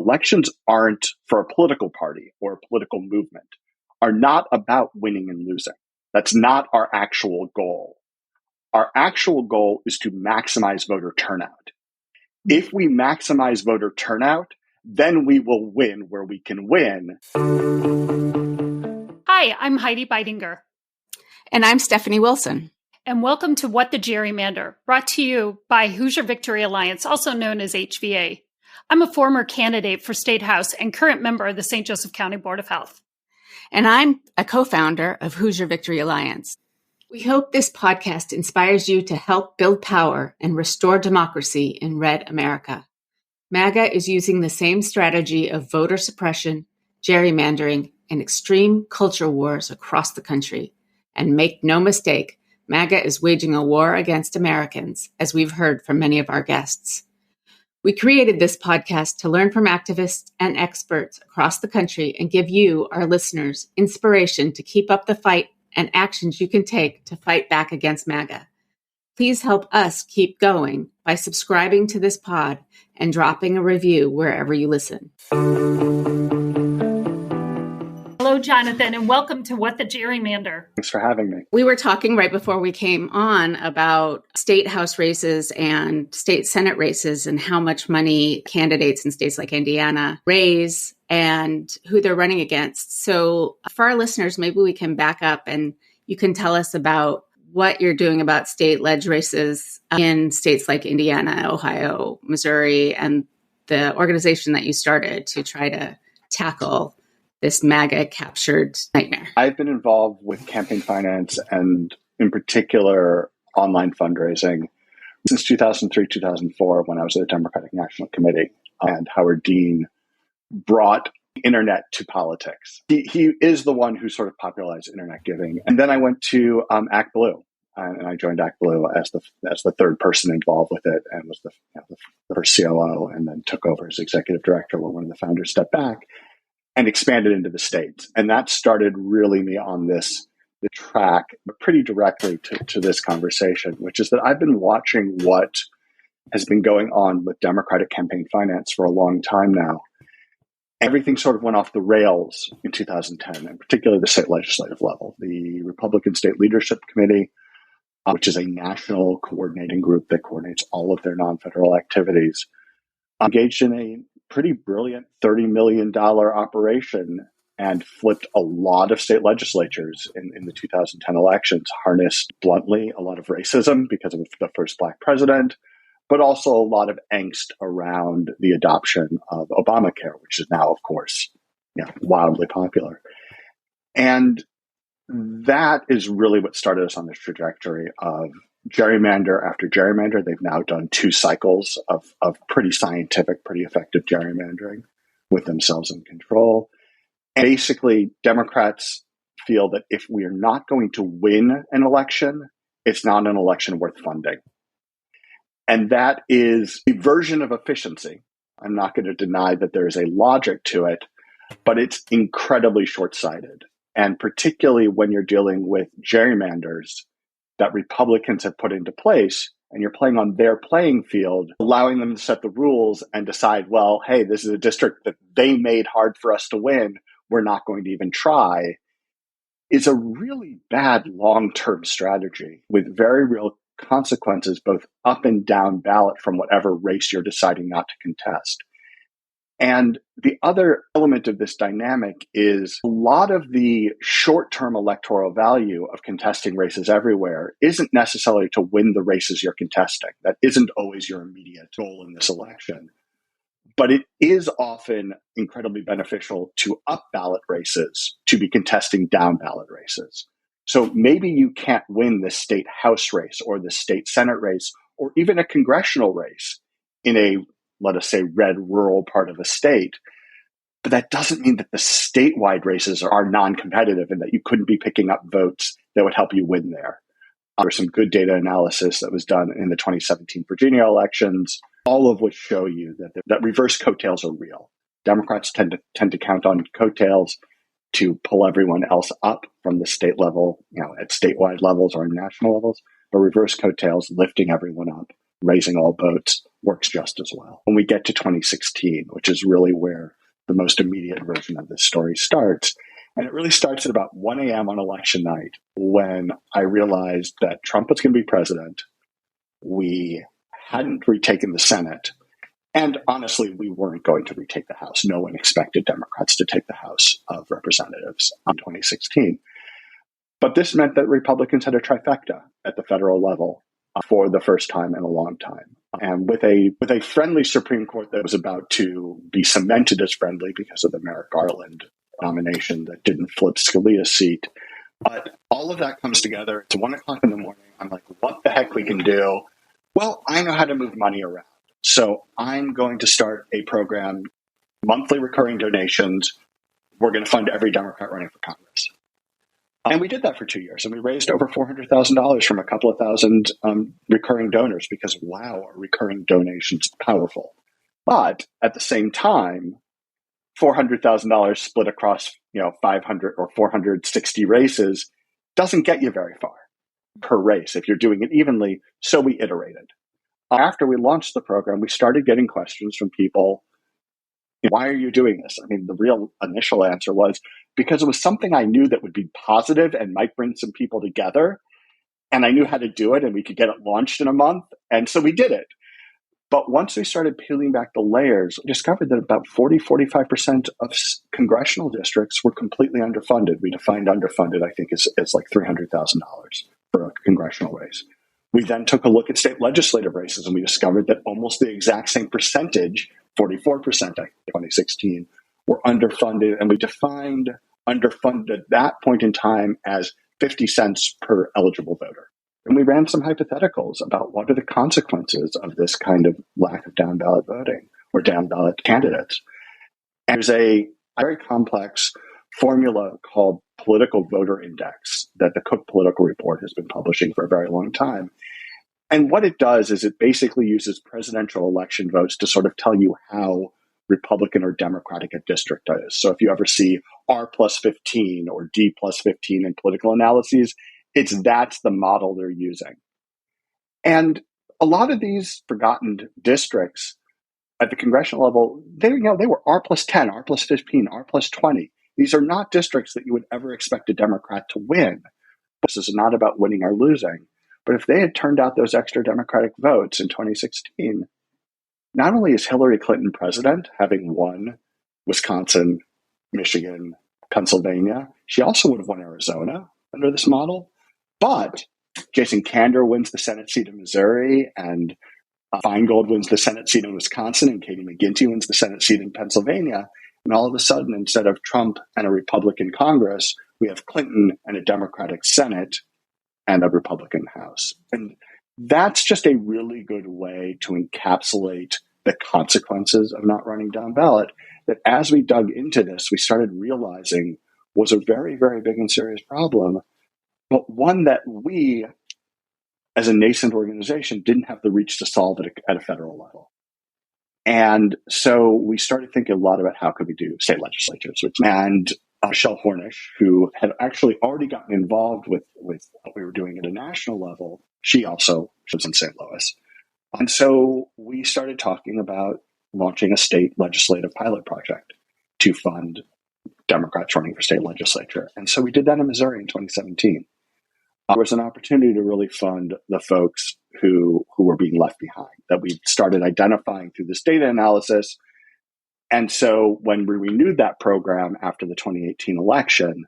Elections aren't for a political party or a political movement, are not about winning and losing. That's not our actual goal. Our actual goal is to maximize voter turnout. If we maximize voter turnout, then we will win where we can win. Hi, I'm Heidi Beidinger. And I'm Stephanie Wilson. And welcome to What the Gerrymander, brought to you by Hoosier Victory Alliance, also known as HVA. I'm a former candidate for State House and current member of the St. Joseph County Board of Health. And I'm a co-founder of Hoosier Victory Alliance. We hope this podcast inspires you to help build power and restore democracy in Red America. MAGA is using the same strategy of voter suppression, gerrymandering, and extreme culture wars across the country. And make no mistake, MAGA is waging a war against Americans, as we've heard from many of our guests. We created this podcast to learn from activists and experts across the country and give you, our listeners, inspiration to keep up the fight and actions you can take to fight back against MAGA. Please help us keep going by subscribing to this pod and dropping a review wherever you listen. Hello, Jonathan, and welcome to What the Gerrymander. Thanks for having me. We were talking right before we came on about state house races and state senate races and how much money candidates in states like Indiana raise and who they're running against. So for our listeners, maybe we can back up and you can tell us about what you're doing about state ledge races in states like Indiana, Ohio, Missouri, and the organization that you started to try to tackle this MAGA captured nightmare. I've been involved with campaign finance and in particular online fundraising since 2003, 2004, when I was at the Democratic National Committee and Howard Dean brought internet to politics. He is the one who sort of popularized internet giving. And then I went to Act Blue, and I joined Act Blue as the third person involved with it, and was the first COO, and then took over as executive director when one of the founders stepped back and expanded into the states. And that started really me on the track, but pretty directly to this conversation, which is that I've been watching what has been going on with Democratic campaign finance for a long time now. Everything sort of went off the rails in 2010, and particularly the state legislative level. The Republican State Leadership Committee, which is a national coordinating group that coordinates all of their non-federal activities, engaged in a pretty brilliant $30 million operation and flipped a lot of state legislatures in the 2010 elections, harnessed bluntly a lot of racism because of the first Black president, but also a lot of angst around the adoption of Obamacare, which is now, of course, wildly popular. And that is really what started us on this trajectory of gerrymander after gerrymander. They've now done 2 cycles of pretty scientific, pretty effective gerrymandering with themselves in control. And basically, Democrats feel that if we are not going to win an election, it's not an election worth funding. And that is a version of efficiency. I'm not going to deny that there is a logic to it, but it's incredibly short-sighted. And particularly when you're dealing with gerrymanders that Republicans have put into place, and you're playing on their playing field, allowing them to set the rules and decide, well, hey, this is a district that they made hard for us to win, we're not going to even try, is a really bad long-term strategy with very real consequences, both up and down ballot from whatever race you're deciding not to contest. And the other element of this dynamic is a lot of the short-term electoral value of contesting races everywhere isn't necessarily to win the races you're contesting. That isn't always your immediate goal in this election. But it is often incredibly beneficial to up-ballot races to be contesting down-ballot races. So maybe you can't win the state House race or the state Senate race or even a congressional race in a, let us say, red rural part of a state. But that doesn't mean that the statewide races are non-competitive and that you couldn't be picking up votes that would help you win there. There's some good data analysis that was done in the 2017 Virginia elections, all of which show you that reverse coattails are real. Democrats tend to count on coattails to pull everyone else up from the state level, at statewide levels or national levels, but reverse coattails, lifting everyone up, raising all boats works just as well. When we get to 2016, which is really where the most immediate version of this story starts, and it really starts at about 1 a.m. on election night when I realized that Trump was going to be president. We hadn't retaken the Senate. And honestly, we weren't going to retake the House. No one expected Democrats to take the House of Representatives in 2016. But this meant that Republicans had a trifecta at the federal level for the first time in a long time. And with a friendly Supreme Court that was about to be cemented as friendly because of the Merrick Garland nomination that didn't flip Scalia's seat. But all of that comes together. It's 1 o'clock in the morning. I'm like, what the heck we can do? Well, I know how to move money around. So I'm going to start a program, monthly recurring donations. We're going to fund every Democrat running for Congress. And we did that for 2 years, and we raised over $400,000 from a couple of thousand recurring donors because, wow, are recurring donations powerful. But at the same time, $400,000 split across 500 or 460 races doesn't get you very far per race if you're doing it evenly. So we iterated. After we launched the program, we started getting questions from people. Why are you doing this? I mean, the real initial answer was because it was something I knew that would be positive and might bring some people together. And I knew how to do it and we could get it launched in a month. And so we did it. But once we started peeling back the layers, we discovered that about 45% of congressional districts were completely underfunded. We defined underfunded, I think, is like $300,000 for a congressional race. We then took a look at state legislative races, and we discovered that almost the exact same percentage, 44% in 2016, were underfunded. And we defined underfunded at that point in time as 50 cents per eligible voter. And we ran some hypotheticals about what are the consequences of this kind of lack of down-ballot voting or down-ballot candidates. And there's a very complex formula called political voter index that the Cook Political Report has been publishing for a very long time. And what it does is it basically uses presidential election votes to sort of tell you how Republican or Democratic a district is. So if you ever see R plus 15 or D plus 15 in political analyses, that's the model they're using. And a lot of these forgotten districts at the congressional level, they were R plus 10, R plus 15, R plus 20. These are not districts that you would ever expect a Democrat to win. This is not about winning or losing. But if they had turned out those extra Democratic votes in 2016, not only is Hillary Clinton president, having won Wisconsin, Michigan, Pennsylvania, she also would have won Arizona under this model. But Jason Kander wins the Senate seat in Missouri, and Feingold wins the Senate seat in Wisconsin, and Katie McGinty wins the Senate seat in Pennsylvania. And all of a sudden, instead of Trump and a Republican Congress, we have Clinton and a Democratic Senate and a Republican House. And that's just a really good way to encapsulate the consequences of not running down ballot, that as we dug into this, we started realizing was a very, very big and serious problem, but one that we, as a nascent organization, didn't have the reach to solve it at a federal level. And so we started thinking a lot about how could we do state legislatures, and Michelle Hornish, who had actually already gotten involved with what we were doing at a national level, she was in St. Louis. And so we started talking about launching a state legislative pilot project to fund Democrats running for state legislature. And so we did that in Missouri in 2017. There was an opportunity to really fund the folks who were being left behind, that we started identifying through this data analysis. And so when we renewed that program after the 2018 election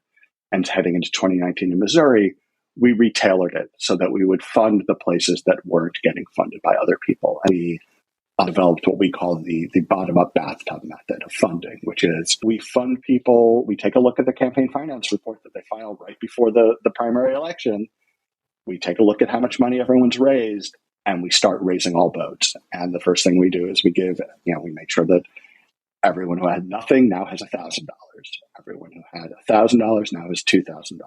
and heading into 2019 in Missouri, we retailored it so that we would fund the places that weren't getting funded by other people. And we developed what we call the bottom-up bathtub method of funding, which is we fund people, we take a look at the campaign finance report that they file right before the primary election. We take a look at how much money everyone's raised, and we start raising all boats. And the first thing we do is we make sure that everyone who had nothing now has $1,000. Everyone who had $1,000 now has $2,000.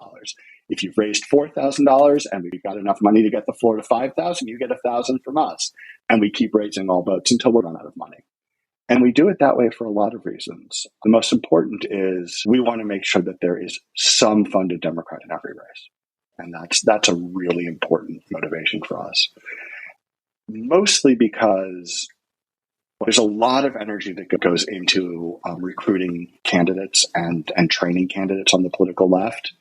If you've raised $4,000 and we've got enough money to get the floor to $5,000, you get $1,000 from us. And we keep raising all boats until we run out of money. And we do it that way for a lot of reasons. The most important is we want to make sure that there is some funded Democrat in every race. And that's a really important motivation for us. mostly because there's a lot of energy that goes into recruiting candidates and training candidates on the political left,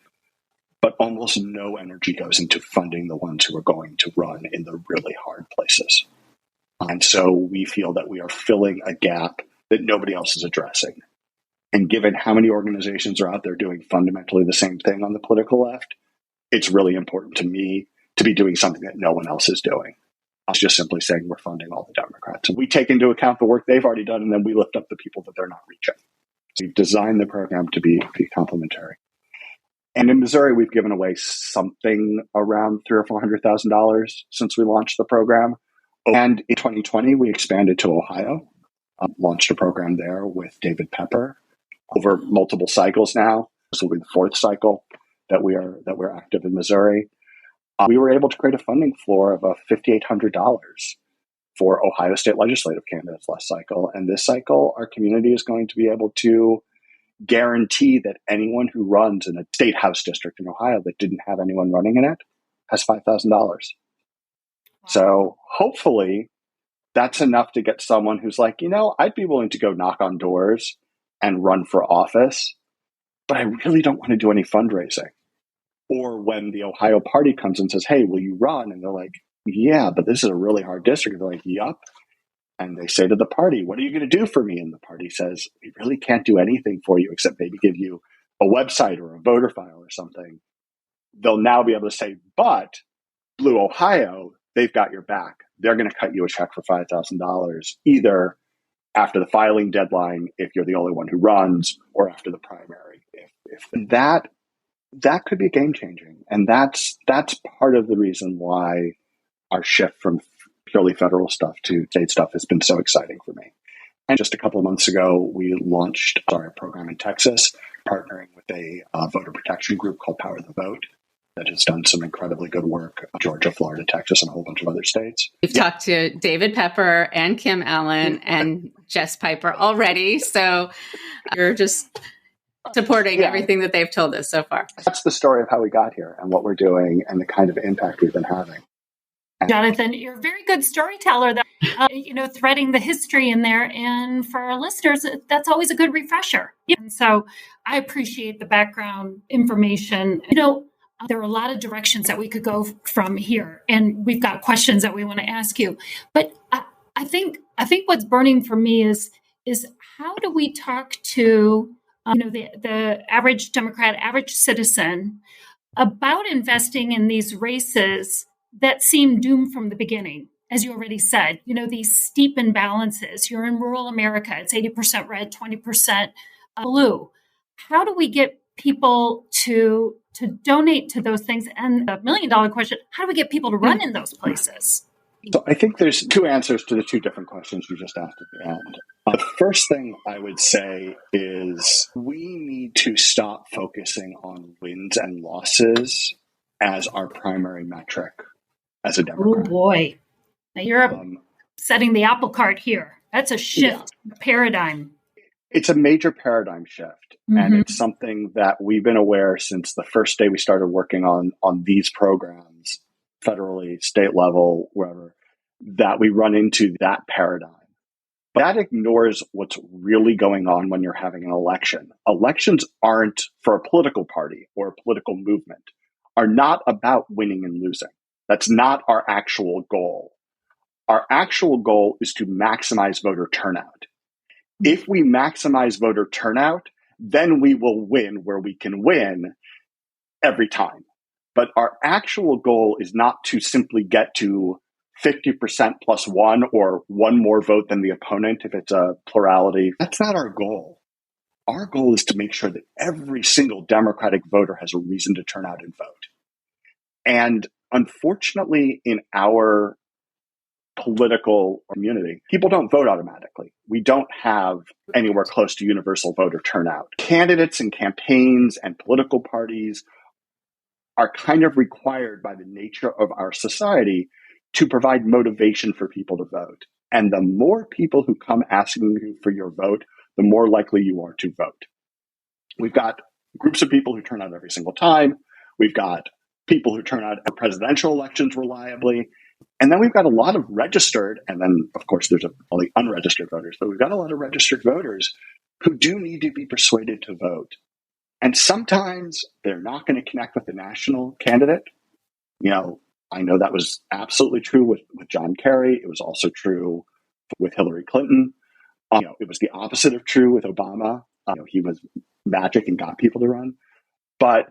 but almost no energy goes into funding the ones who are going to run in the really hard places. And so we feel that we are filling a gap that nobody else is addressing. And given how many organizations are out there doing fundamentally the same thing on the political left, it's really important to me to be doing something that no one else is doing. I was just simply saying we're funding all the Democrats. And we take into account the work they've already done, and then we lift up the people that they're not reaching. So we've designed the program to be complementary. And in Missouri, we've given away something around $300,000 or $400,000 since we launched the program. And in 2020, we expanded to Ohio, launched a program there with David Pepper over multiple cycles now. This will be the fourth cycle that we're active in Missouri. We were able to create a funding floor of $5,800 for Ohio state legislative candidates last cycle. And this cycle, our community is going to be able to guarantee that anyone who runs in a state house district in Ohio that didn't have anyone running in it has $5,000. Wow. So hopefully that's enough to get someone who's like, I'd be willing to go knock on doors and run for office, but I really don't want to do any fundraising. Or when the Ohio party comes and says, hey, will you run? And they're like, yeah, but this is a really hard district. They're like, yup. And they say to the party, what are you going to do for me? And the party says, we really can't do anything for you except maybe give you a website or a voter file or something. They'll now be able to say, but Blue Ohio, they've got your back. They're going to cut you a check for $5,000 either after the filing deadline, if you're the only one who runs, or after the primary. If that could be game changing. And that's part of the reason why our shift from purely federal stuff to state stuff has been so exciting for me. And just a couple of months ago, we launched our program in Texas, partnering with a voter protection group called Power the Vote that has done some incredibly good work in Georgia, Florida, Texas, and a whole bunch of other states. We've talked to David Pepper and Kim Allen and Jess Piper already. So you're just supporting everything that they've told us so far. That's the story of how we got here and what we're doing and the kind of impact we've been having. Jonathan, you're a very good storyteller, threading the history in there. And for our listeners, that's always a good refresher. And so I appreciate the background information. There are a lot of directions that we could go from here, and we've got questions that we want to ask you. But I think what's burning for me is how do we talk to the average Democrat, average citizen about investing in these races that seem doomed from the beginning? As you already said, these steep imbalances. You're in rural America. It's 80% red, 20% blue. How do we get people to donate to those things? And the $1 million question, how do we get people to run in those places? So I think there's two answers to the two different questions you just asked at the end. The first thing I would say is we need to stop focusing on wins and losses as our primary metric as a Democrat. Oh, boy. Now you're setting the apple cart here. That's a shift paradigm. It's a major paradigm shift. Mm-hmm. And it's something that we've been aware since the first day we started working on these programs, federally, state level, wherever, that we run into that paradigm. But that ignores what's really going on when you're having an election. Elections aren't, for a political party or a political movement, are not about winning and losing. That's not our actual goal. Our actual goal is to maximize voter turnout. If we maximize voter turnout, then we will win where we can win every time. But our actual goal is not to simply get to 50% plus one or one more vote than the opponent if it's a plurality. That's not our goal. Our goal is to make sure that every single Democratic voter has a reason to turn out and vote. And unfortunately, in our political community, people don't vote automatically. We don't have anywhere close to universal voter turnout. Candidates and campaigns and political parties are kind of required by the nature of our society to provide motivation for people to vote. And the more people who come asking you for your vote, the more likely you are to vote. We've got groups of people who turn out every single time. We've got people who turn out at presidential elections reliably. And then we've got a lot of registered, and then, of course, there's all the unregistered voters, but we've got a lot of registered voters who do need to be persuaded to vote. And sometimes they're not going to connect with the national candidate. I know that was absolutely true with John Kerry. It was also true with Hillary Clinton. It was the opposite of true with Obama. He was magic and got people to run. But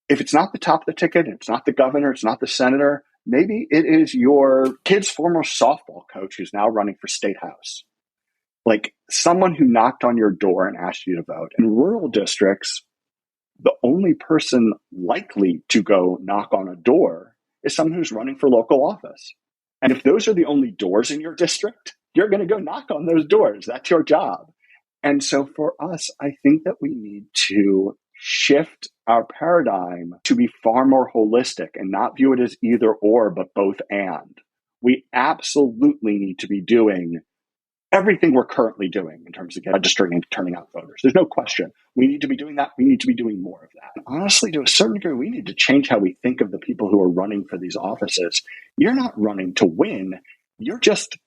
if it's not the top of the ticket, it's not the governor, it's not the senator, maybe it is your kid's former softball coach who's now running for state house. Like someone who knocked on your door and asked you to vote. In rural districts, the only person likely to go knock on a door is someone who's running for local office. And if those are the only doors in your district, you're going to go knock on those doors. That's your job. And so for us, I think that we need to shift our paradigm to be far more holistic and not view it as either or, but both and. We absolutely need to be doing everything we're currently doing in terms of registering and turning out voters. There's no question. We need to be doing that. We need to be doing more of that. And honestly, to a certain degree, we need to change how we think of the people who are running for these offices. You're not running to win. You're just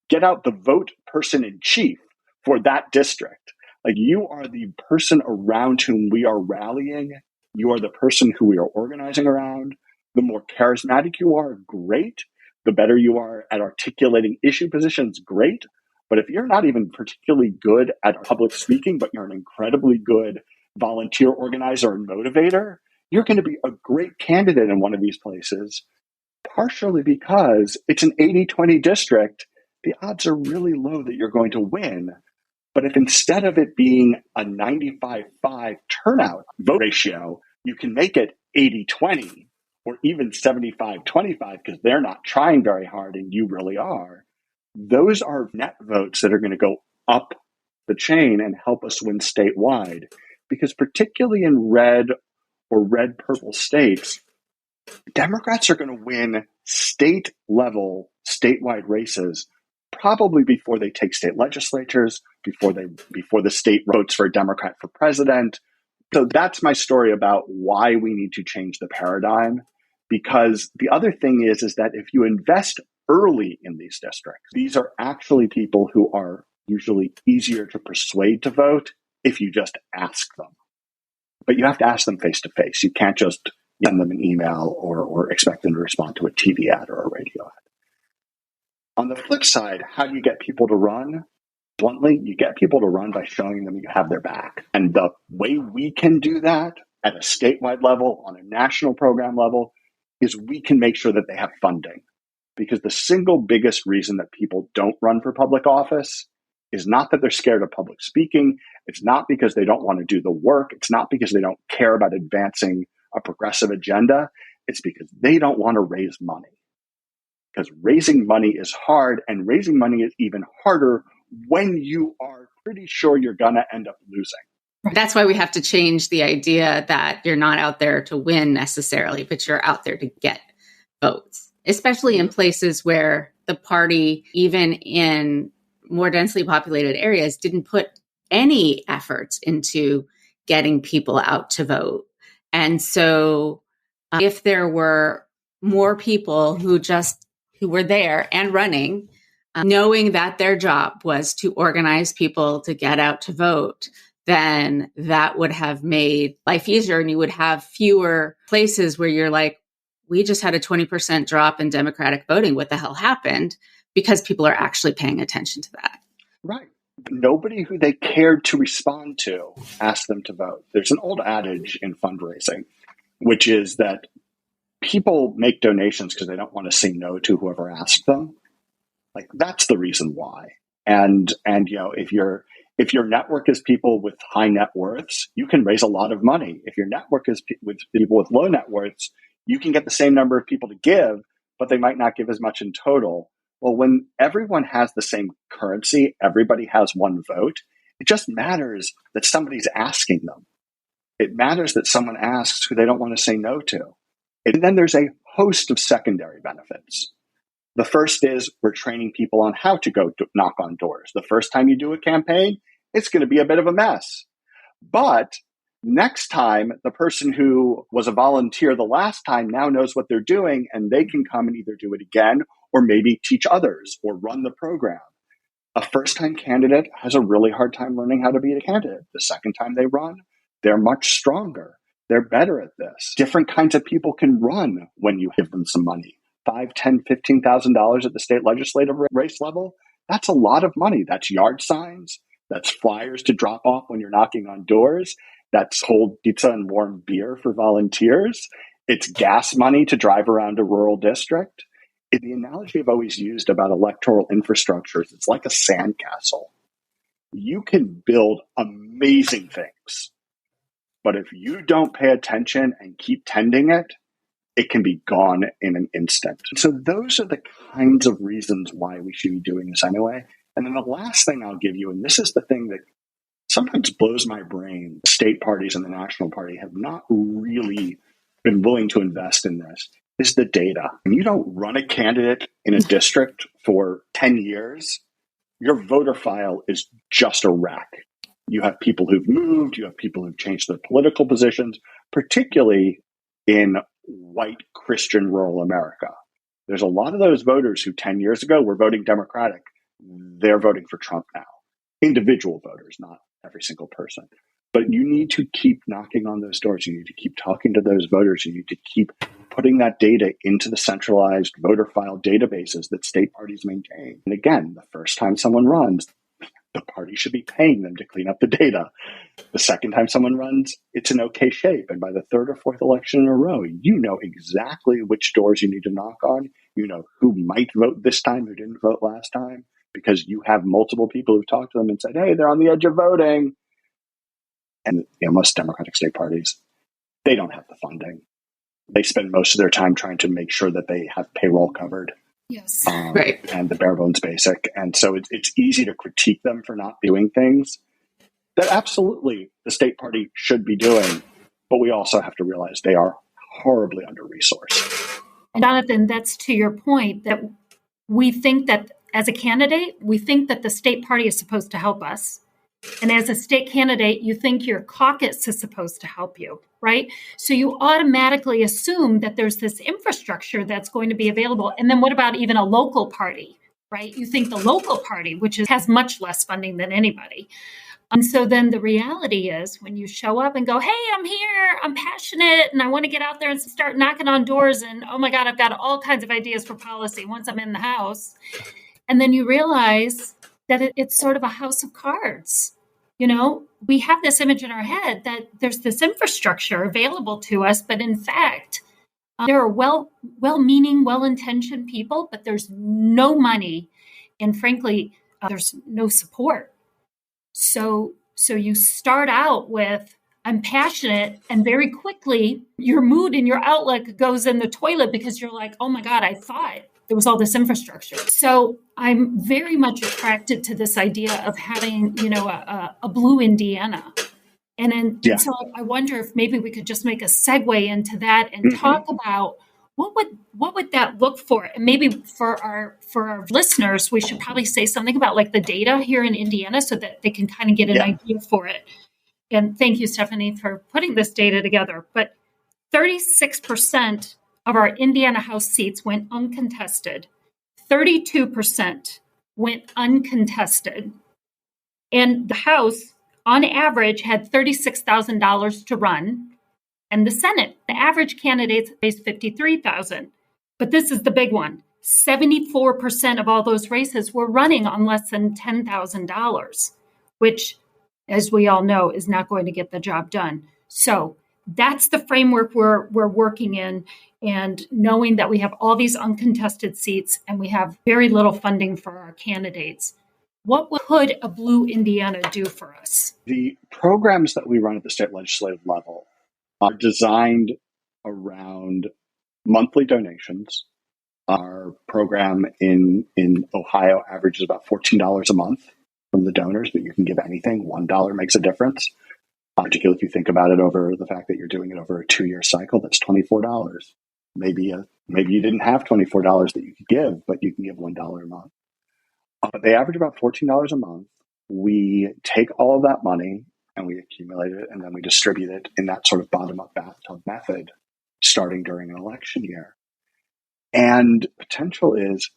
get out the vote person in chief for that district. Like you are the person around whom we are rallying. You are the person who we are organizing around. The more charismatic you are, great. The better you are at articulating issue positions, great. But if you're not even particularly good at public speaking, but you're an incredibly good volunteer organizer and motivator, you're going to be a great candidate in one of these places, partially because it's an 80-20 district. The odds are really low that you're going to win. But if instead of it being a 95-5 turnout vote ratio, you can make it 80-20 or even 75-25 because they're not trying very hard and you really are, those are net votes that are going to go up the chain and help us win statewide. Because particularly in red or red-purple states, Democrats are going to win state-level, statewide races probably before they take state legislatures, before the state votes for a Democrat for president. So that's my story about why we need to change the paradigm. Because the other thing is that if you invest early in these districts, these are actually people who are usually easier to persuade to vote if you just ask them. But you have to ask them face to face. You can't just send them an email or expect them to respond to a TV ad or a radio ad. On the flip side, how do you get people to run? Bluntly, you get people to run by showing them you have their back. And the way we can do that at a statewide level, on a national program level, is we can make sure that they have funding. Because the single biggest reason that people don't run for public office is not that they're scared of public speaking. It's not because they don't want to do the work. It's not because they don't care about advancing a progressive agenda. It's because they don't want to raise money. Because raising money is hard, and raising money is even harder when you are pretty sure you're going to end up losing. That's why we have to change the idea that you're not out there to win necessarily, but you're out there to get votes, especially in places where the party, even in more densely populated areas, didn't put any efforts into getting people out to vote. And so if there were more people who were there and running, knowing that their job was to organize people to get out to vote, then that would have made life easier. And you would have fewer places where you're like, we just had a 20% drop in Democratic voting. What the hell happened? Because people are actually paying attention to that. Right. Nobody who they cared to respond to asked them to vote. There's an old adage in fundraising, which is that people make donations because they don't want to say no to whoever asked them. Like that's the reason why. And if your network is people with high net worths, you can raise a lot of money. If your network is with people with low net worths, you can get the same number of people to give, but they might not give as much in total. Well, when everyone has the same currency, everybody has one vote, it just matters that somebody's asking them. It matters that someone asks who they don't want to say no to. And then there's a host of secondary benefits. The first is we're training people on how to go to knock on doors. The first time you do a campaign, it's going to be a bit of a mess. But next time, the person who was a volunteer the last time now knows what they're doing, and they can come and either do it again or maybe teach others or run the program. A first-time candidate has a really hard time learning how to be a candidate. The second time they run, they're much stronger. They're better at this. Different kinds of people can run when you give them some money. $5,000, $10,000, $15,000 at the state legislative race level, that's a lot of money. That's yard signs. That's flyers to drop off when you're knocking on doors. That's cold pizza and warm beer for volunteers. It's gas money to drive around a rural district. The analogy I've always used about electoral infrastructure is it's like a sandcastle. You can build amazing things, but if you don't pay attention and keep tending it, it can be gone in an instant. So those are the kinds of reasons why we should be doing this anyway. And then the last thing I'll give you, and this is the thing that sometimes blows my brain, state parties and the national party have not really been willing to invest in this, is the data. When you don't run a candidate in a district for 10 years, your voter file is just a wreck. You have people who've moved, you have people who've changed their political positions, particularly in white Christian rural America. There's a lot of those voters who 10 years ago were voting Democratic. They're voting for Trump now. Individual voters, not every single person. But you need to keep knocking on those doors. You need to keep talking to those voters. You need to keep putting that data into the centralized voter file databases that state parties maintain. And again, the first time someone runs, the party should be paying them to clean up the data. The second time someone runs, it's in okay shape. And by the third or fourth election in a row, you know exactly which doors you need to knock on. You know who might vote this time, who didn't vote last time, because you have multiple people who've talked to them and said, hey, they're on the edge of voting. And most Democratic state parties, they don't have the funding. They spend most of their time trying to make sure that they have payroll covered. Yes. Right. And the bare bones basic. And so it's easy to critique them for not doing things that absolutely the state party should be doing. But we also have to realize they are horribly under-resourced. And Jonathan, that's to your point that we think that as a candidate, we think that the state party is supposed to help us. And as a state candidate, you think your caucus is supposed to help you, right? So you automatically assume that there's this infrastructure that's going to be available. And then what about even a local party, right? You think the local party, which has much less funding than anybody. And so then the reality is when you show up and go, hey, I'm here, I'm passionate, and I want to get out there and start knocking on doors. And oh my God, I've got all kinds of ideas for policy once I'm in the house. And then you realize that it's sort of a house of cards. We have this image in our head that there's this infrastructure available to us, but in fact, there are well-meaning, well-intentioned people, but there's no money, and frankly, there's no support. So you start out with, I'm passionate, and very quickly, your mood and your outlook goes in the toilet because you're like, oh my God, I thought there was all this infrastructure. So I'm very much attracted to this idea of having, a blue Indiana. And so I wonder if maybe we could just make a segue into that and talk about what would that look for? And maybe for our listeners, we should probably say something about like the data here in Indiana so that they can kind of get an idea for it. And thank you, Stephanie, for putting this data together. But 36% of our Indiana House seats went uncontested. 32% went uncontested. And the House, on average, had $36,000 to run. And the Senate, the average candidates faced $53,000. But this is the big one. 74% of all those races were running on less than $10,000, which, as we all know, is not going to get the job done. So that's the framework we're working in, and knowing that we have all these uncontested seats and we have very little funding for our candidates. What could a blue Indiana do for us? The programs that we run at the state legislative level are designed around monthly donations. Our program in Ohio averages about $14 a month from the donors, but you can give anything. $1 makes a difference. Particularly if you think about it over the fact that you're doing it over a 2-year cycle, that's $24. Maybe you didn't have $24 that you could give, but you can give $1 a month. They average about $14 a month. We take all of that money and we accumulate it, and then we distribute it in that sort of bottom-up bathtub method starting during an election year. And potential is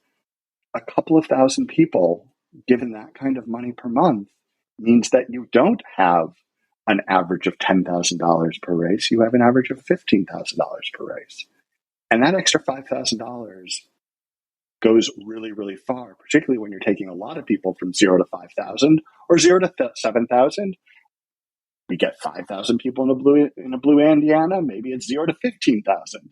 a couple of thousand people given that kind of money per month means that you don't have an average of $10,000 per race. You have an average of $15,000 per race. And that extra $5,000 goes really, really far, particularly when you're taking a lot of people from 0 to 5,000 or 0 to 7,000. We get 5,000 people in a blue Indiana. Maybe it's 0 to 15,000.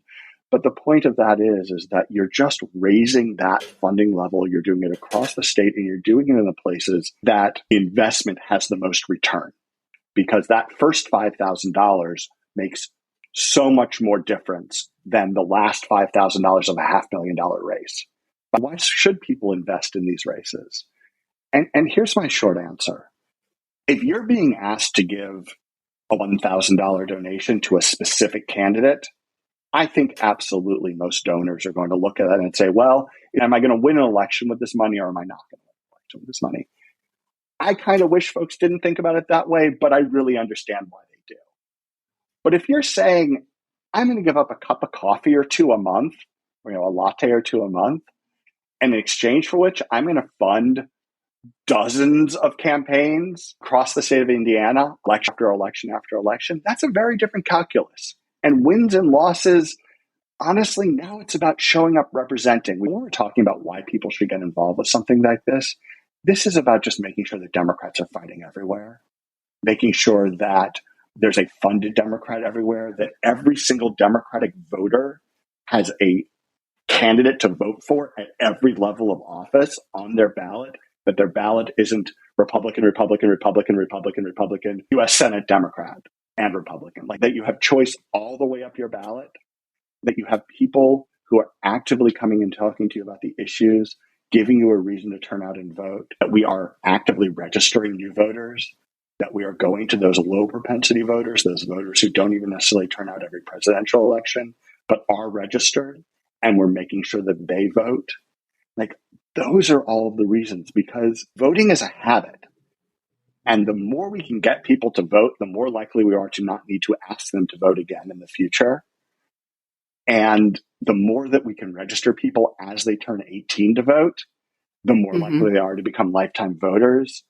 But the point of that is that you're just raising that funding level. You're doing it across the state, and you're doing it in the places that investment has the most return, because that first $5,000 makes so much more difference than the last $5,000 of a $500,000 race. But why should people invest in these races? And here's my short answer. If you're being asked to give a $1,000 donation to a specific candidate, I think absolutely most donors are going to look at that and say, well, am I going to win an election with this money, or am I not going to win an election with this money? I kind of wish folks didn't think about it that way, but I really understand why they do. But if you're saying, I'm going to give up a cup of coffee or two a month, or a latte or two a month, and in exchange for which I'm going to fund dozens of campaigns across the state of Indiana, election after election after election, that's a very different calculus. And wins and losses, honestly, now it's about showing up representing. When we're talking about why people should get involved with something like this is about just making sure that Democrats are fighting everywhere, making sure that there's a funded Democrat everywhere, that every single Democratic voter has a candidate to vote for at every level of office on their ballot, that their ballot isn't Republican, Republican, Republican, Republican, Republican, U.S. Senate Democrat and Republican, like that you have choice all the way up your ballot, that you have people who are actively coming and talking to you about the issues, giving you a reason to turn out and vote, that we are actively registering new voters, that we are going to those low propensity voters, those voters who don't even necessarily turn out every presidential election, but are registered, and we're making sure that they vote. Like, those are all of the reasons, because voting is a habit. And the more we can get people to vote, the more likely we are to not need to ask them to vote again in the future. And the more that we can register people as they turn 18 to vote, the more likely they are to become lifetime voters.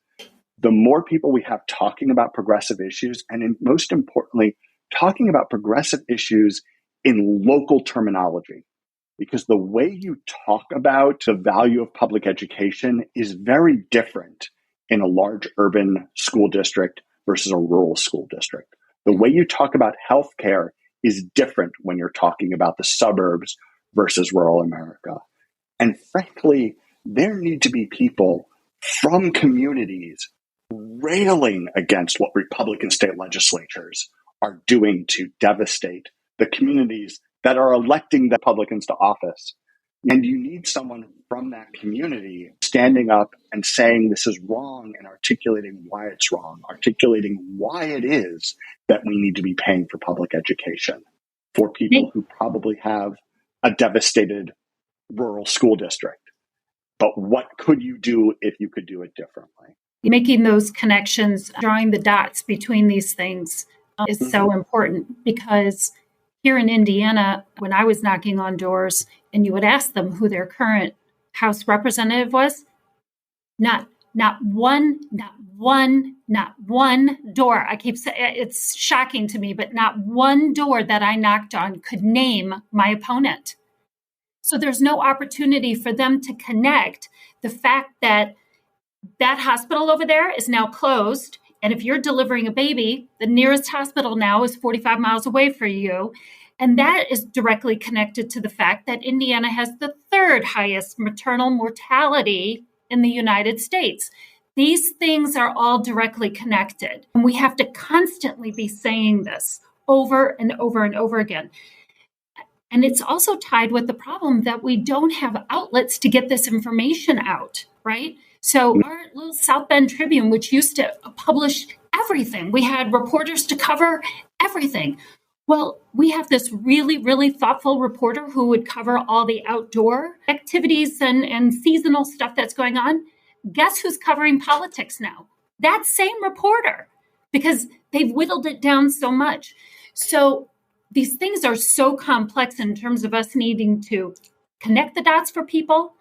The more people we have talking about progressive issues, and most importantly, talking about progressive issues in local terminology. Because the way you talk about the value of public education is very different in a large urban school district versus a rural school district. The way you talk about healthcare is different when you're talking about the suburbs versus rural America. And frankly, there need to be people from communities railing against what Republican state legislatures are doing to devastate the communities that are electing the Republicans to office. And you need someone from that community standing up and saying this is wrong and articulating why it's wrong, articulating why it is that we need to be paying for public education for people who probably have a devastated rural school district. But what could you do if you could do it differently? Making those connections, drawing the dots between these things is so important, because here in Indiana, when I was knocking on doors and you would ask them who their current House representative was, not one door. I keep saying, it's shocking to me, but not one door that I knocked on could name my opponent. So there's no opportunity for them to connect the fact that that hospital over there is now closed. And if you're delivering a baby, the nearest hospital now is 45 miles away from you. And that is directly connected to the fact that Indiana has the third highest maternal mortality in the United States. These things are all directly connected. And we have to constantly be saying this over and over and over again. And it's also tied with the problem that we don't have outlets to get this information out, right? So our little South Bend Tribune, which used to publish everything, we had reporters to cover everything. Well, we have this really, really thoughtful reporter who would cover all the outdoor activities and seasonal stuff that's going on. Guess who's covering politics now? That same reporter, because they've whittled it down so much. So these things are so complex in terms of us needing to connect the dots for people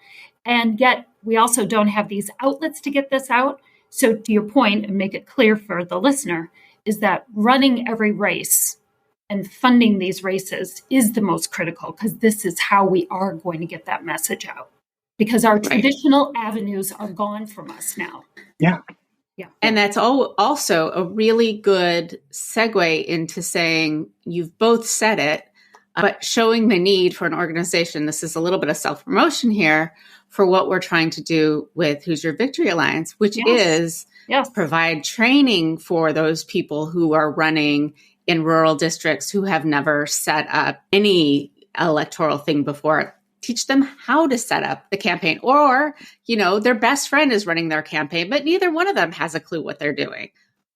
And yet we also don't have these outlets to get this out. So to your point, and make it clear for the listener, is that running every race and funding these races is the most critical, because this is how we are going to get that message out. Because our traditional avenues are gone from us now. Yeah. Yeah. And that's also a really good segue into saying, you've both said it, but showing the need for an organization. This is a little bit of self-promotion here for what we're trying to do with Who's Your Victory Alliance, which is provide training for those people who are running in rural districts who have never set up any electoral thing before. Teach them how to set up the campaign, or, their best friend is running their campaign, but neither one of them has a clue what they're doing.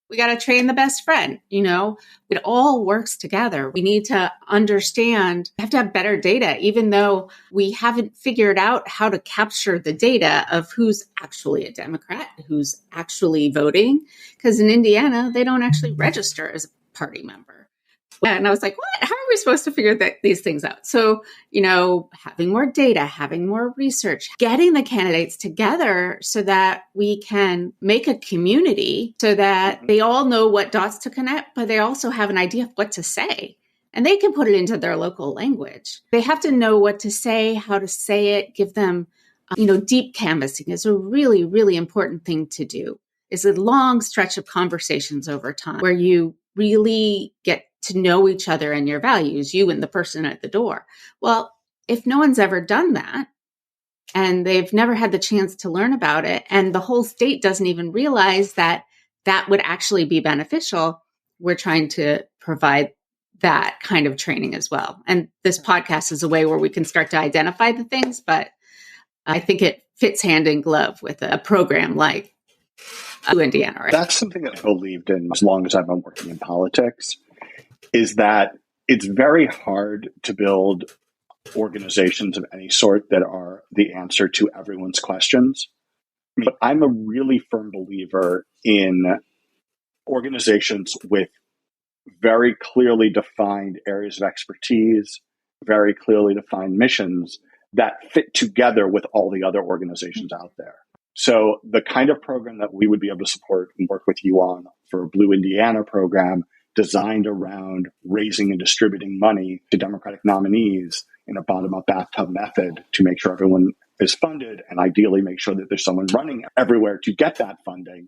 We got to train the best friend. It all works together. We need to understand, we have to have better data, even though we haven't figured out how to capture the data of who's actually a Democrat, who's actually voting. Because in Indiana, they don't actually register as a party member. And I was like, what? How are we supposed to figure these things out? So, having more data, having more research, getting the candidates together so that we can make a community so that they all know what dots to connect, but they also have an idea of what to say. And they can put it into their local language. They have to know what to say, how to say it, give them, deep canvassing is a really, really important thing to do. It's a long stretch of conversations over time where you really get to know each other and your values, you and the person at the door. Well, if no one's ever done that and they've never had the chance to learn about it, and the whole state doesn't even realize that that would actually be beneficial, we're trying to provide that kind of training as well. And this podcast is a way where we can start to identify the things, but I think it fits hand in glove with a program like Indiana. Right? That's something that I believed in as long as I've been working in politics, is that it's very hard to build organizations of any sort that are the answer to everyone's questions. But I'm a really firm believer in organizations with very clearly defined areas of expertise, very clearly defined missions that fit together with all the other organizations out there. So the kind of program that we would be able to support and work with you on for a Blue Indiana program designed around raising and distributing money to Democratic nominees in a bottom-up bathtub method to make sure everyone is funded, and ideally make sure that there's someone running everywhere to get that funding,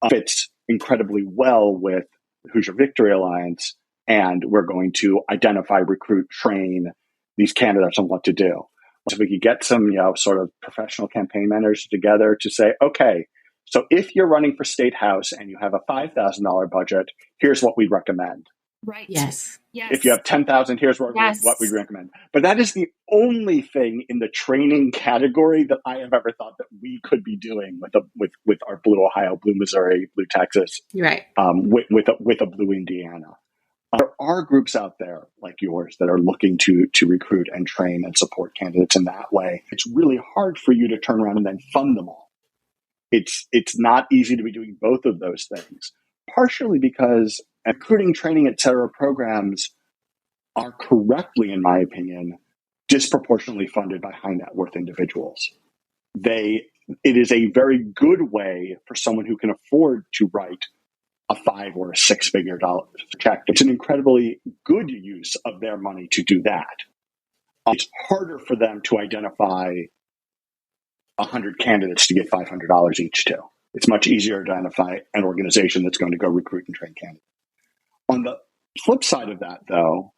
fits incredibly well with Who's Your Victory Alliance. And we're going to identify, recruit, train these candidates on what to do. So if we could get some, sort of professional campaign managers together to say, okay, so if you're running for state house and you have a $5,000 budget, here's what we'd recommend. Right. Yes. If you have 10,000, here's what we'd recommend. But that is the only thing in the training category that I have ever thought that we could be doing with our Blue Ohio, Blue Missouri, Blue Texas, right? With a Blue Indiana. There are groups out there like yours that are looking to recruit and train and support candidates in that way. It's really hard for you to turn around and then fund them all. It's not easy to be doing both of those things, partially because recruiting, training, et cetera programs are correctly, in my opinion, disproportionately funded by high net worth individuals. It is a very good way for someone who can afford to write a $5 or a $6-figure check. It's an incredibly good use of their money to do that. It's harder for them to identify 100 candidates to get $500 each to. It's much easier to identify an organization that's going to go recruit and train candidates. On the flip side of that, though,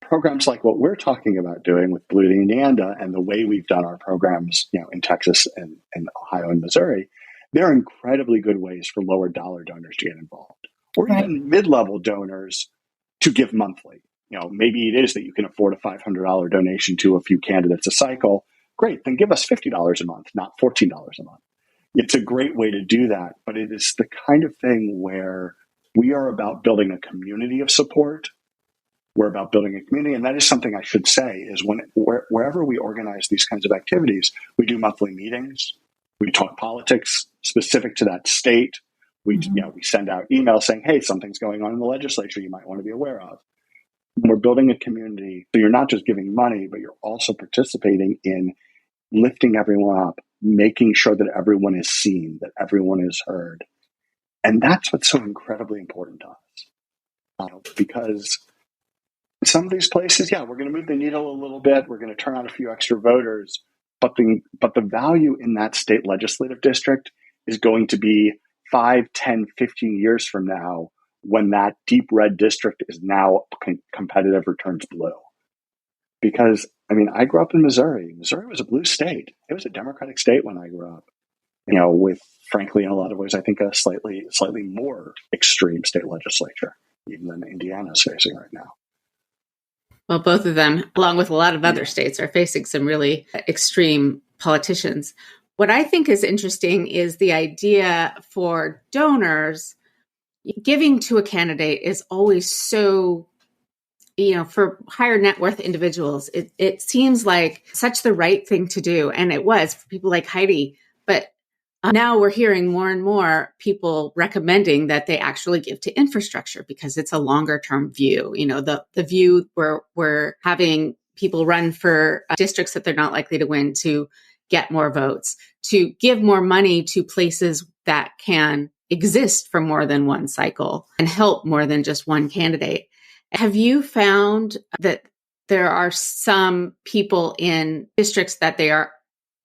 programs like what we're talking about doing with Blue Indiana and the way we've done our programs, in Texas and Ohio and Missouri, they're incredibly good ways for lower dollar donors to get involved, or even mid-level donors to give monthly. Maybe it is that you can afford a $500 donation to a few candidates a cycle. Great, then give us $50 a month, not $14 a month. It's a great way to do that, but it is the kind of thing where we are about building a community of support. We're about building a community, and that is something I should say is wherever we organize these kinds of activities, we do monthly meetings. We talk politics specific to that state. We send out emails saying, hey, something's going on in the legislature you might want to be aware of. We're building a community, so you're not just giving money, but you're also participating in lifting everyone up, making sure that everyone is seen, that everyone is heard. And that's what's so incredibly important to us. Because some of these places, yeah, we're going to move the needle a little bit. We're going to turn out a few extra voters. But the value in that state legislative district is going to be 5, 10, 15 years from now when that deep red district is now competitive or turns blue. Because, I mean, I grew up in Missouri. Missouri was a blue state. It was a Democratic state when I grew up. With, frankly, in a lot of ways, I think a slightly more extreme state legislature, even than Indiana is facing right now. Well, both of them, along with a lot of other states, are facing some really extreme politicians. What I think is interesting is the idea for donors, giving to a candidate is always so, for higher net worth individuals, it seems like such the right thing to do. And it was for people like Heidi. But now we're hearing more and more people recommending that they actually give to infrastructure because it's a longer term view. The view where we're having people run for districts that they're not likely to win to get more votes, to give more money to places that can exist for more than one cycle and help more than just one candidate. Have you found that there are some people in districts that they are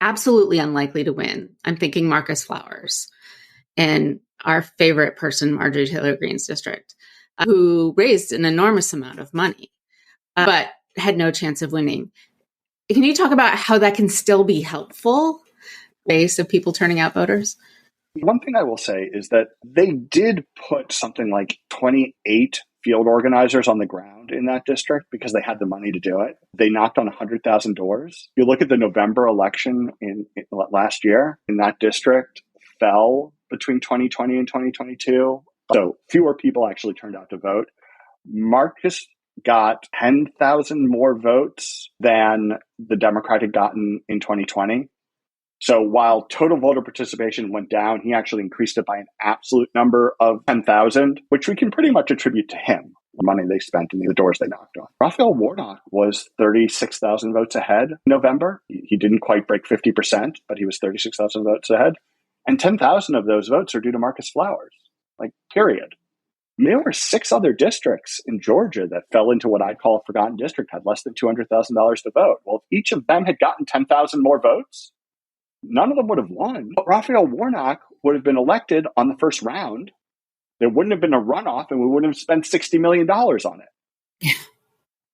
absolutely unlikely to win? I'm thinking Marcus Flowers and our favorite person, Marjorie Taylor Greene's district, who raised an enormous amount of money, but had no chance of winning. Can you talk about how that can still be helpful ways of people turning out voters? One thing I will say is that they did put something like 28 field organizers on the ground in that district because they had the money to do it. They knocked on 100,000 doors. You look at the November election in last year, in that district fell between 2020 and 2022. So fewer people actually turned out to vote. Marcus got 10,000 more votes than the Democrat had gotten in 2020. So while total voter participation went down, he actually increased it by an absolute number of 10,000, which we can pretty much attribute to him, the money they spent and the doors they knocked on. Raphael Warnock was 36,000 votes ahead in November. He didn't quite break 50%, but he was 36,000 votes ahead. And 10,000 of those votes are due to Marcus Flowers, period. There were 6 other districts in Georgia that fell into what I'd call a forgotten district, had less than $200,000 to vote. Well, if each of them had gotten 10,000 more votes, none of them would have won. But Raphael Warnock would have been elected on the first round. There wouldn't have been a runoff, and we wouldn't have spent $60 million on it.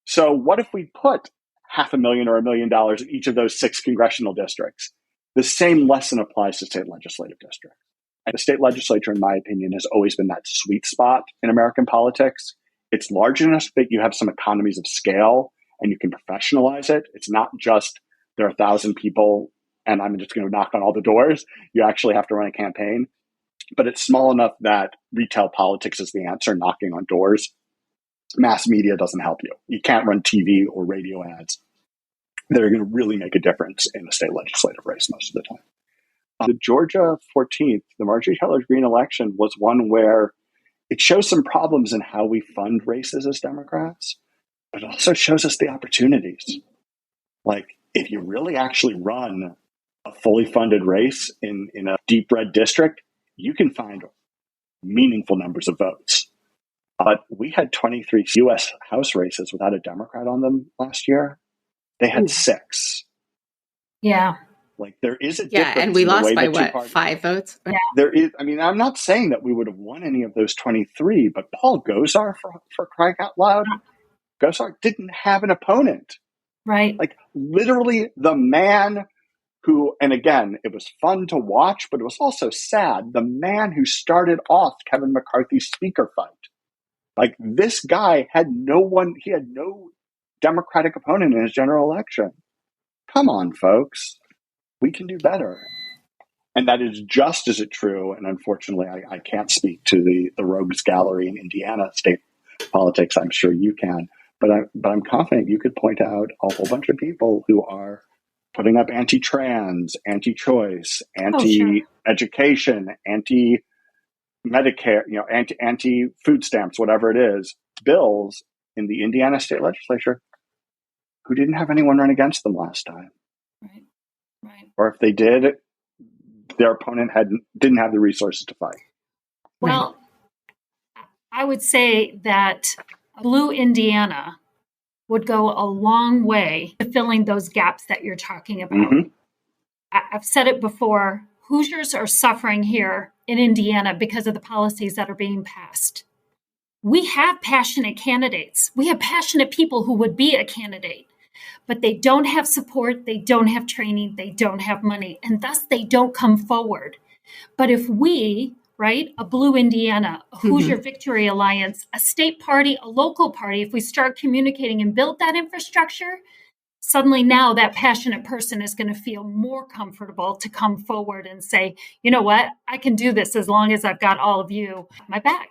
So what if we put $500,000 or $1 million in each of those 6 congressional districts? The same lesson applies to state legislative districts. And the state legislature, in my opinion, has always been that sweet spot in American politics. It's large enough that you have some economies of scale and you can professionalize it. It's not just there are 1,000 people and I'm just going to knock on all the doors. You actually have to run a campaign. But it's small enough that retail politics is the answer, knocking on doors. Mass media doesn't help you. You can't run TV or radio ads that are going to really make a difference in the state legislative race most of the time. The Georgia 14th, the Marjorie Taylor Greene election was one where it shows some problems in how we fund races as Democrats, but it also shows us the opportunities. If you really actually run a fully funded race in a deep red district, you can find meaningful numbers of votes. But we had 23 U.S. House races without a Democrat on them last year. They had 6. Yeah. There is a difference. Yeah, and we lost by what, 5 votes? Yeah. There is. I mean, I'm not saying that we would have won any of those 23, but Paul Gosar, for crying out loud, Gosar didn't have an opponent. Right. Literally the man who, and again, it was fun to watch, but it was also sad. The man who started off Kevin McCarthy's speaker fight. This guy had he had no Democratic opponent in his general election. Come on, folks. We can do better. And that is just as true. And unfortunately, I can't speak to the rogues gallery in Indiana state politics. I'm sure you can. But I'm confident you could point out a whole bunch of people who are putting up anti-trans, anti-choice, anti-education, anti-Medicare, anti-food stamps, whatever it is, bills in the Indiana state legislature who didn't have anyone run against them last time. Right. Right. Or if they did, their opponent didn't have the resources to fight. Well, I would say that Blue Indiana would go a long way to filling those gaps that you're talking about. Mm-hmm. I've said it before. Hoosiers are suffering here in Indiana because of the policies that are being passed. We have passionate candidates. We have passionate people who would be a candidate, but they don't have support, they don't have training, they don't have money, and thus they don't come forward. But if we, right, a Blue Indiana, a Hoosier Victory Alliance, a state party, a local party, if we start communicating and build that infrastructure, suddenly now that passionate person is going to feel more comfortable to come forward and say, you know what, I can do this as long as I've got all of you at my back.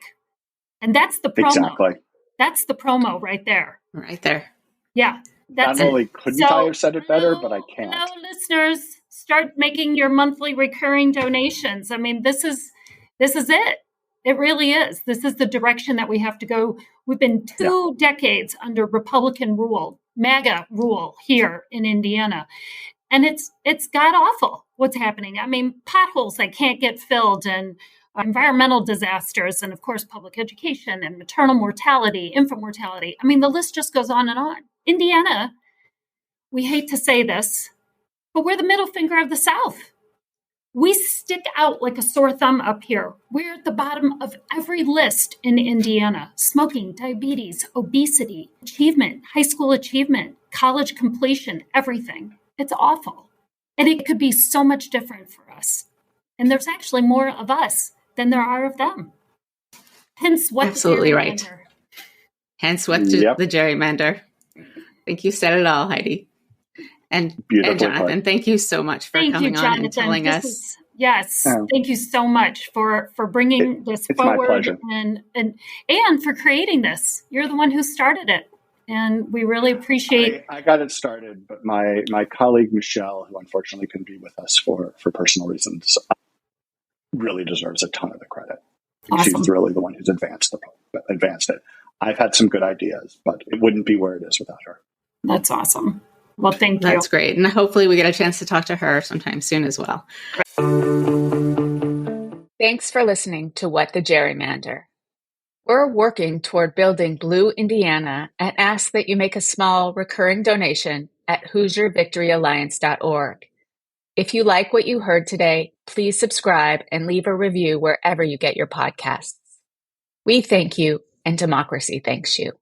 And that's the promo. Exactly. That's the promo right there. Right there. Yeah. Not only couldn't I have said it better, but I can't. Hello, listeners. Start making your monthly recurring donations. I mean, this is it. It really is. This is the direction that we have to go. We've been two decades under Republican rule, MAGA rule here in Indiana. And it's god awful what's happening. I mean, potholes that can't get filled, and environmental disasters, and of course, public education and maternal mortality, infant mortality. I mean, the list just goes on and on. Indiana, we hate to say this, but we're the middle finger of the South. We stick out like a sore thumb up here. We're at the bottom of every list in Indiana. Smoking, diabetes, obesity, achievement, high school achievement, college completion, everything. It's awful. And it could be so much different for us. And there's actually more of us than there are of them. Hence what absolutely right. Hence what the gerrymander. I think you said it all, Heidi. And Jonathan, thank you so much for coming on and telling us. Thank you so much for bringing this forward and for creating this. You're the one who started it, and we really appreciate. I got it started, but my colleague Michelle, who unfortunately couldn't be with us for personal reasons, really deserves a ton of the credit. Awesome. She's really the one who's advanced it. I've had some good ideas, but it wouldn't be where it is without her. That's awesome. Well, thank you. That's great. And hopefully we get a chance to talk to her sometime soon as well. Thanks for listening to What the Gerrymander. We're working toward building Blue Indiana and ask that you make a small recurring donation at HoosierVictoryAlliance.org. If you like what you heard today, please subscribe and leave a review wherever you get your podcasts. We thank you, and democracy thanks you.